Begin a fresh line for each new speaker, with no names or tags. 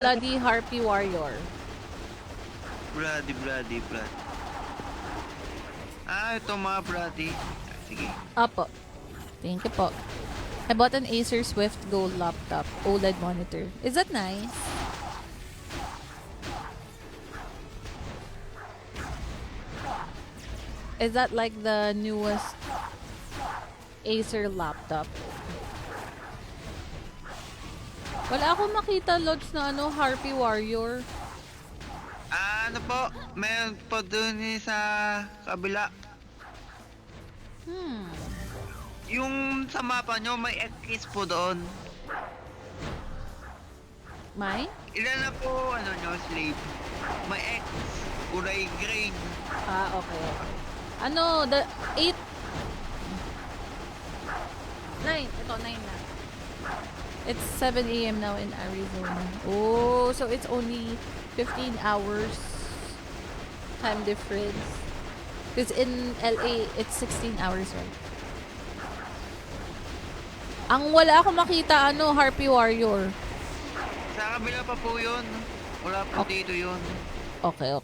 Bloody Harpy Warrior.
Bloody. Ito mga bloody. Sige.
Apo. Thank you po. I bought an Acer Swift Gold laptop, OLED monitor. Is that nice? Is that like the newest Acer laptop? Wala akong makita, Lods, na Harpy Warrior.
Ano po? Meron po dun sa kabila. Yung sa mapa nyo, may X po doon.
May?
Ilan na po, slave? May X. Kulay green.
Okay. The 8? 9. Ito, 9 na. It's 7 a.m. now in Arizona. Oh, so it's only 15 hours time difference. Because in LA, it's 16 hours, right? Ang wala ako makita, Harpy Warrior.
Sa kabila pa po yun. Wala po
Okay.
dito yun.
Okay.